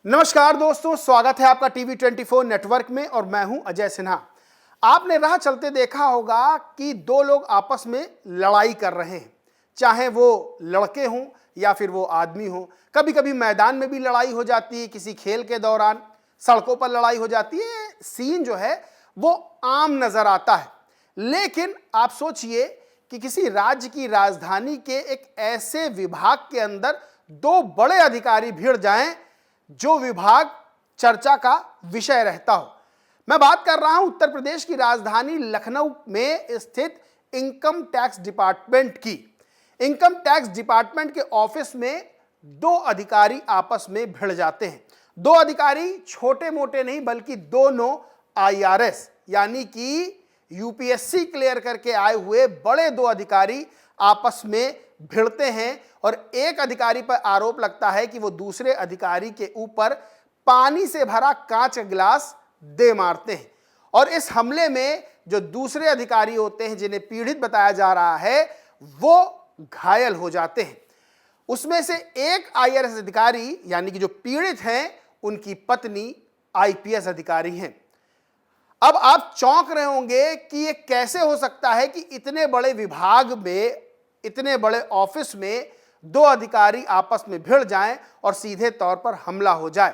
नमस्कार दोस्तों, स्वागत है आपका टीवी 24 नेटवर्क में और मैं हूं अजय सिन्हा। आपने राह चलते देखा होगा कि दो लोग आपस में लड़ाई कर रहे हैं, चाहे वो लड़के हों या फिर वो आदमी हों। कभी कभी मैदान में भी लड़ाई हो जाती है, किसी खेल के दौरान सड़कों पर लड़ाई हो जाती है। सीन जो है वो आम नजर आता है, लेकिन आप सोचिए कि किसी राज्य की राजधानी के एक ऐसे विभाग के अंदर दो बड़े अधिकारी भिड़ जाएं जो विभाग चर्चा का विषय रहता हो। मैं बात कर रहा हूं उत्तर प्रदेश की राजधानी लखनऊ में स्थित इनकम टैक्स डिपार्टमेंट की। इनकम टैक्स डिपार्टमेंट के ऑफिस में दो अधिकारी आपस में भिड़ जाते हैं। दो अधिकारी छोटे मोटे नहीं बल्कि दोनों आईआरएस यानी कि यूपीएससी क्लियर करके आए हुए बड़े दो अधिकारी आपस में भिड़ते हैं और एक अधिकारी पर आरोप लगता है कि वो दूसरे अधिकारी के ऊपर पानी से भरा कांच का गिलास दे मारते हैं। और इस हमले में जो दूसरे अधिकारी होते हैं, जिन्हें पीड़ित बताया जा रहा है, वो घायल हो जाते हैं। उसमें से एक आईआरएस अधिकारी यानी कि जो पीड़ित हैं, उनकी पत्नी आईपीएस अधिकारी हैं। अब आप चौंक रहे होंगे कि ये कैसे हो सकता है कि इतने बड़े विभाग में, इतने बड़े ऑफिस में दो अधिकारी आपस में भिड़ जाएं और सीधे तौर पर हमला हो जाए।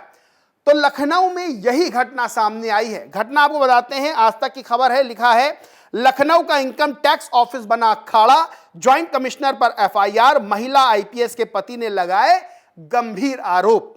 तो लखनऊ में यही घटना सामने आई है। घटना आपको बताते हैं, आज तक की खबर है। लिखा है, लखनऊ का इनकम टैक्स ऑफिस बना अखाड़ा, ज्वाइंट कमिश्नर पर एफआईआर, महिला आईपीएस के पति ने लगाए गंभीर आरोप।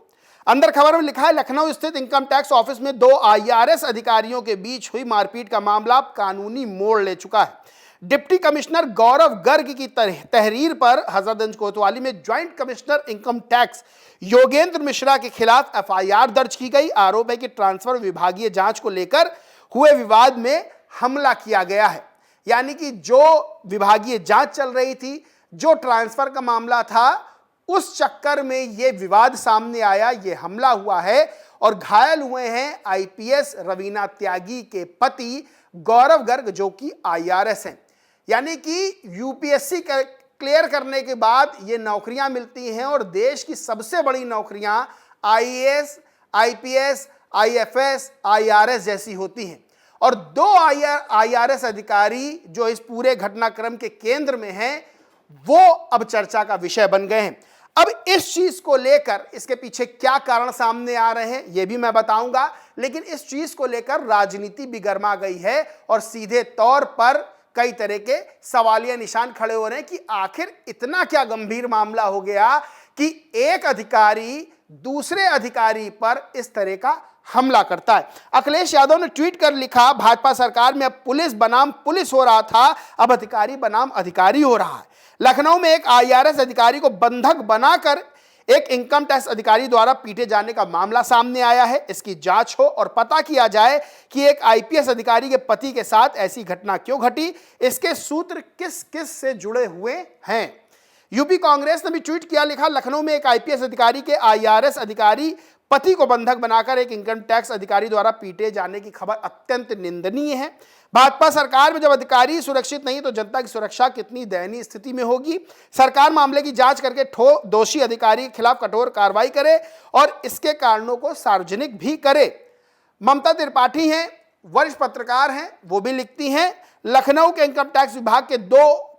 अंदर खबर में लिखा है, लखनऊ स्थित इनकम टैक्स ऑफिस में दो आईआरएस अधिकारियों के बीच हुई मारपीट का मामला कानूनी मोड़ ले चुका है। डिप्टी कमिश्नर गौरव गर्ग की तहरीर पर हजरतगंज कोतवाली में joint commissioner income tax Yogendra Mishra के खिलाफ एफआईआर दर्ज की गई। आरोप है कि ट्रांसफर विभागीय जांच को लेकर हुए विवाद में हमला किया गया है। यानी कि जो विभागीय जांच चल रही थी, जो ट्रांसफर का मामला था, उस चक्कर में यह विवाद सामने आया, यह हमला हुआ है और घायल हुए हैं आईपीएस रवीना त्यागी के पति गौरव गर्ग, जो कि आईआरएस हैं। यानी कि यूपीएससी क्लियर करने के बाद ये नौकरियां मिलती हैं और देश की सबसे बड़ी नौकरियां आईएएस, आईपीएस, आईएफएस, आईआरएस जैसी होती हैं। और दो आईआरएस अधिकारी जो इस पूरे घटनाक्रम के केंद्र में हैं, वो अब चर्चा का विषय बन गए हैं। अब इस चीज को लेकर इसके पीछे क्या कारण सामने आ रहे हैं, यह भी मैं बताऊंगा। लेकिन इस चीज को लेकर राजनीति भी गर्मा गई है और सीधे तौर पर कई तरह के सवालिया निशान खड़े हो रहे हैं कि आखिर इतना क्या गंभीर मामला हो गया कि एक अधिकारी दूसरे अधिकारी पर इस तरह का हमला करता है। अखिलेश यादव ने ट्वीट कर लिखा, भाजपा सरकार में अब पुलिस बनाम पुलिस हो रहा था, अब अधिकारी बनाम अधिकारी हो रहा है। लखनऊ में एक आईआरएस अधिकारी को बंधक बनाकर एक इनकम टैक्स अधिकारी द्वारा पीटे जाने का मामला सामने आया है। इसकी जांच हो और पता किया जाए कि एक आईपीएस अधिकारी के पति के साथ ऐसी घटना क्यों घटी, इसके सूत्र किस किस से जुड़े हुए हैं। यूपी कांग्रेस ने भी ट्वीट किया, लिखा, लखनऊ में एक आईपीएस अधिकारी के आईआरएस अधिकारी पति को बंधक बनाकर एक इनकम टैक्स अधिकारी द्वारा पीटे जाने की खबर अत्यंत निंदनीय है। भाजपा सरकार में जब अधिकारी सुरक्षित नहीं तो जनता की सुरक्षा कितनी दयनीय स्थिति में होगी। सरकार मामले की जांच करके दोषी अधिकारी के खिलाफ कठोर कार्रवाई करे और इसके कारणों को सार्वजनिक भी करे। ममता त्रिपाठी हैं, वरिष्ठ पत्रकार हैं, वो भी लिखती हैं, लखनऊ के इनकम टैक्स विभाग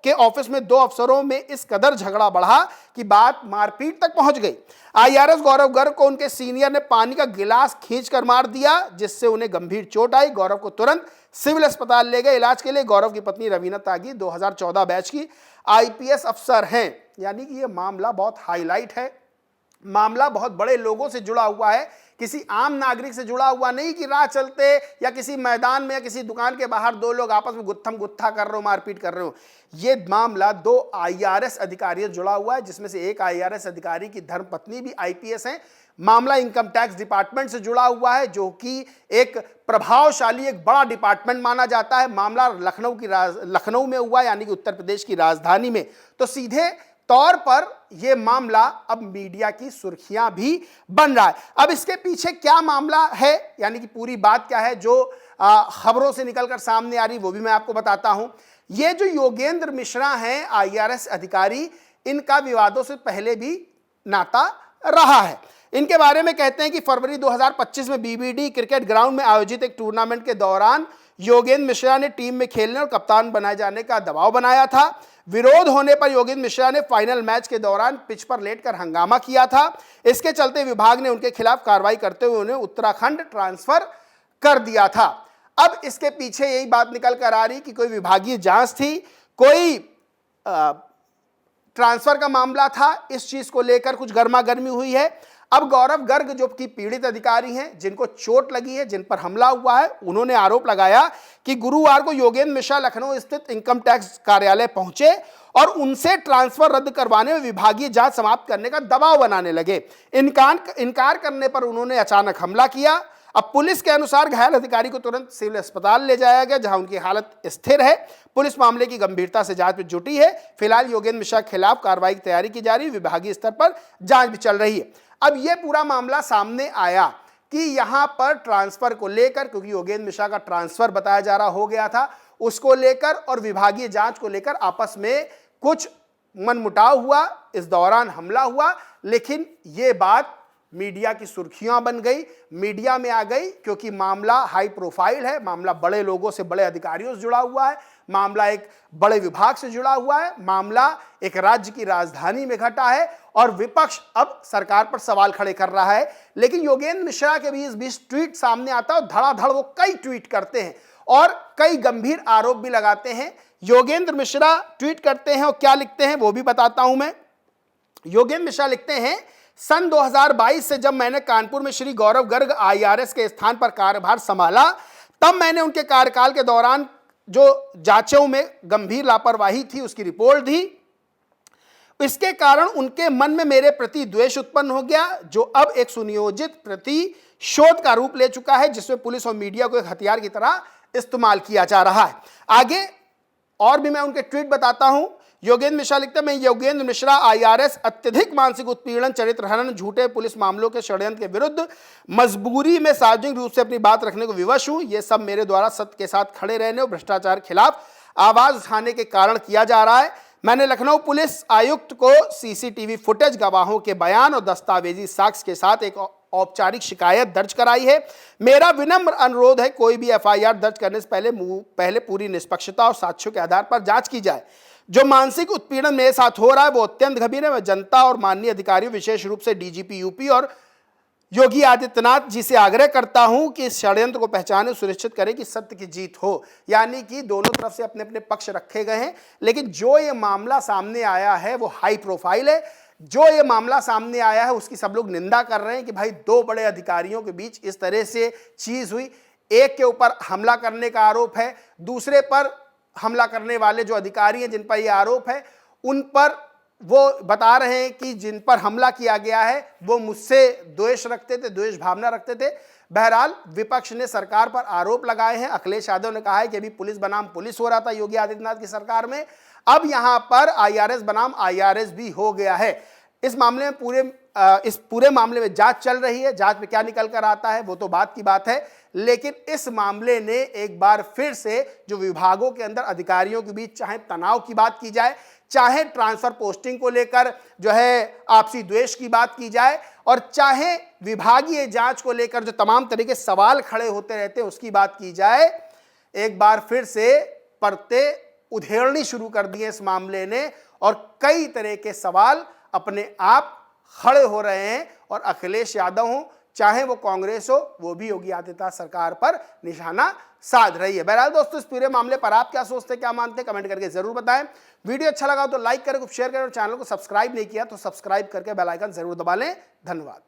के ऑफिस में दो अफसरों में इस कदर झगड़ा बढ़ा कि बात मारपीट तक पहुंच गई। आईआरएस गौरव गर्ग को उनके सीनियर ने पानी का गिलास खींचकर मार दिया, जिससे उन्हें गंभीर चोट आई। गौरव को तुरंत सिविल अस्पताल ले गए इलाज के लिए। गौरव की पत्नी रवीना त्यागी 2014 बैच की आईपीएस अफसर हैं। यानी कि यह मामला बहुत हाईलाइट है, मामला बहुत बड़े लोगों से जुड़ा हुआ है, किसी आम नागरिक से जुड़ा हुआ नहीं कि राह चलते या किसी मैदान में या किसी दुकान के बाहर दो लोग आपस में गुत्थम गुत्था कर रहे हो, मारपीट कर रहे हो। ये मामला दो आईआरएस अधिकारियों से जुड़ा हुआ है, जिसमें से एक आईआरएस अधिकारी की धर्मपत्नी भी आईपीएस हैं। मामला इनकम टैक्स डिपार्टमेंट से जुड़ा हुआ है, जो कि एक प्रभावशाली, एक बड़ा डिपार्टमेंट माना जाता है। मामला लखनऊ में हुआ, यानी कि उत्तर प्रदेश की राजधानी में। तो सीधे तौर पर यह मामला अब मीडिया की सुर्खियां भी बन रहा है। अब इसके पीछे क्या मामला है, यानी कि पूरी बात क्या है जो खबरों से निकलकर सामने आ रही, वो भी मैं आपको बताता हूं। ये जो योगेंद्र मिश्रा हैं आईआरएस अधिकारी, इनका विवादों से पहले भी नाता रहा है। इनके बारे में कहते हैं कि फरवरी 2025 में बीबीडी क्रिकेट ग्राउंड में आयोजित एक टूर्नामेंट के दौरान योगेंद्र मिश्रा ने टीम में खेलने और कप्तान बनाए जाने का दबाव बनाया था। विरोध होने पर योगेंद्र मिश्रा ने फाइनल मैच के दौरान पिच पर लेटकर हंगामा किया था। इसके चलते विभाग ने उनके खिलाफ कार्रवाई करते हुए उन्हें उत्तराखंड ट्रांसफर कर दिया था। अब इसके पीछे यही बात निकल कर आ रही कि कोई विभागीय जांच थी, कोई ट्रांसफर का मामला था, इस चीज को लेकर कुछ गर्मा गर्मी हुई है। अब गौरव गर्ग जो कि पीड़ित अधिकारी हैं, जिनको चोट लगी है, जिन पर हमला हुआ है, उन्होंने आरोप लगाया कि गुरुवार को योगेंद्र मिश्रा लखनऊ स्थित इनकम टैक्स कार्यालय पहुंचे और उनसे ट्रांसफर रद्द करवाने में विभागीय जांच समाप्त करने का दबाव बनाने लगे। इनकार करने पर उन्होंने अचानक हमला किया। अब पुलिस के अनुसार घायल अधिकारी को तुरंत सिविल अस्पताल ले जाया गया, जहां उनकी हालत स्थिर है। पुलिस मामले की गंभीरता से जांच में जुटी है। फिलहाल योगेंद्र मिश्रा के खिलाफ कार्रवाई की तैयारी की जा रही है, विभागीय स्तर पर जांच भी चल रही है। अब यह पूरा मामला सामने आया कि यहां पर ट्रांसफर को लेकर, क्योंकि योगेंद्र मिश्रा का ट्रांसफर बताया जा रहा हो गया था, उसको लेकर और विभागीय जांच को लेकर आपस में कुछ मनमुटाव हुआ, इस दौरान हमला हुआ। लेकिन यह बात मीडिया की सुर्खियां बन गई, मीडिया में आ गई, क्योंकि मामला हाई प्रोफाइल है, मामला बड़े लोगों से, बड़े अधिकारियों से जुड़ा हुआ है, मामला एक बड़े विभाग से जुड़ा हुआ है, मामला एक राज्य की राजधानी में घटा है और विपक्ष अब सरकार पर सवाल खड़े कर रहा है। लेकिन योगेंद्र मिश्रा के भी इस बीच ट्वीट सामने आता है और धड़ाधड़ वो कई ट्वीट करते हैं और कई गंभीर आरोप भी लगाते हैं। योगेंद्र मिश्रा ट्वीट करते हैं और क्या लिखते हैं वो भी बताता हूं मैं। योगेंद्र मिश्रा लिखते हैं, सन 2022 से जब मैंने कानपुर में श्री गौरव गर्ग आईआरएस के स्थान पर कार्यभार संभाला, तब मैंने उनके कार्यकाल के दौरान जो जांचों में गंभीर लापरवाही थी उसकी रिपोर्ट दी। इसके कारण उनके मन में मेरे प्रति द्वेष उत्पन्न हो गया, जो अब एक सुनियोजित प्रतिशोध का रूप ले चुका है, जिसमें पुलिस और मीडिया को एक हथियार की तरह इस्तेमाल किया जा रहा है। आगे और भी मैं उनके ट्वीट बताता हूं। योगेंद्र मिश्रा लिखते हैं, मैं योगेंद्र मिश्रा आईआरएस अत्यधिक मानसिक उत्पीड़न, चरित्र हनन, झूठे पुलिस मामलों के षड्यंत्र के विरुद्ध मजबूरी में सार्वजनिक रूप से अपनी बात रखने को विवश हूं। यह सब मेरे द्वारा सत्य के साथ खड़े रहने और भ्रष्टाचार के खिलाफ आवाज उठाने के कारण किया जा रहा है। मैंने लखनऊ पुलिस आयुक्त को सीसीटीवी फुटेज, गवाहों के बयान और दस्तावेजी साक्ष्य के साथ एक औपचारिक शिकायत दर्ज कराई है। मेरा विनम्र अनुरोध है, कोई भी एफआईआर दर्ज करने से पहले पूरी निष्पक्षता और साक्ष्यों के आधार पर जांच की जाए। जो मानसिक उत्पीड़न मेरे साथ हो रहा है वो अत्यंत गंभीर है। मैं जनता और माननीय अधिकारियों, विशेष रूप से डीजीपी यूपी और योगी आदित्यनाथ जी से आग्रह करता हूं कि इस षड्यंत्र को पहचाने, सुनिश्चित करें कि सत्य की जीत हो। यानी कि दोनों तरफ से अपने अपने पक्ष रखे गए हैं, लेकिन जो ये मामला सामने आया है वो हाई प्रोफाइल है। जो ये मामला सामने आया है उसकी सब लोग निंदा कर रहे हैं कि भाई दो बड़े अधिकारियों के बीच इस तरह से चीज हुई। एक के ऊपर हमला करने का आरोप है, दूसरे पर हमला करने वाले जो अधिकारी हैं जिन पर यह आरोप है, उन पर वो बता रहे हैं कि जिन पर हमला किया गया है वो मुझसे द्वेष रखते थे, द्वेष भावना रखते थे। बहरहाल विपक्ष ने सरकार पर आरोप लगाए हैं। अखिलेश यादव ने कहा है कि अभी पुलिस बनाम पुलिस हो रहा था योगी आदित्यनाथ की सरकार में, अब यहां पर आईआरएस बनाम आईआरएस भी हो गया है। इस मामले में इस पूरे मामले में जांच चल रही है। जांच में क्या निकल कर आता है वो तो बात की बात है, लेकिन इस मामले ने एक बार फिर से जो विभागों के अंदर अधिकारियों के बीच चाहे तनाव की बात की जाए, चाहे ट्रांसफर पोस्टिंग को लेकर जो है आपसी द्वेष की बात की जाए, और चाहे विभागीय जांच को लेकर जो तमाम तरह के सवाल खड़े होते रहते हैं उसकी बात की जाए, एक बार फिर से परतें उधेड़नी शुरू कर दी है इस मामले ने और कई तरह के सवाल अपने आप खड़े हो रहे हैं। और अखिलेश यादव हो चाहे वो कांग्रेस हो, वो भी योगी आदित्यनाथ सरकार पर निशाना साध रही है। बहरहाल दोस्तों, इस पूरे मामले पर आप क्या सोचते हैं, क्या मानते हैं, कमेंट करके जरूर बताएं। वीडियो अच्छा लगा तो लाइक करें, शेयर करें और चैनल को सब्सक्राइब नहीं किया तो सब्सक्राइब करके बेल आइकन जरूर दबा लें। धन्यवाद।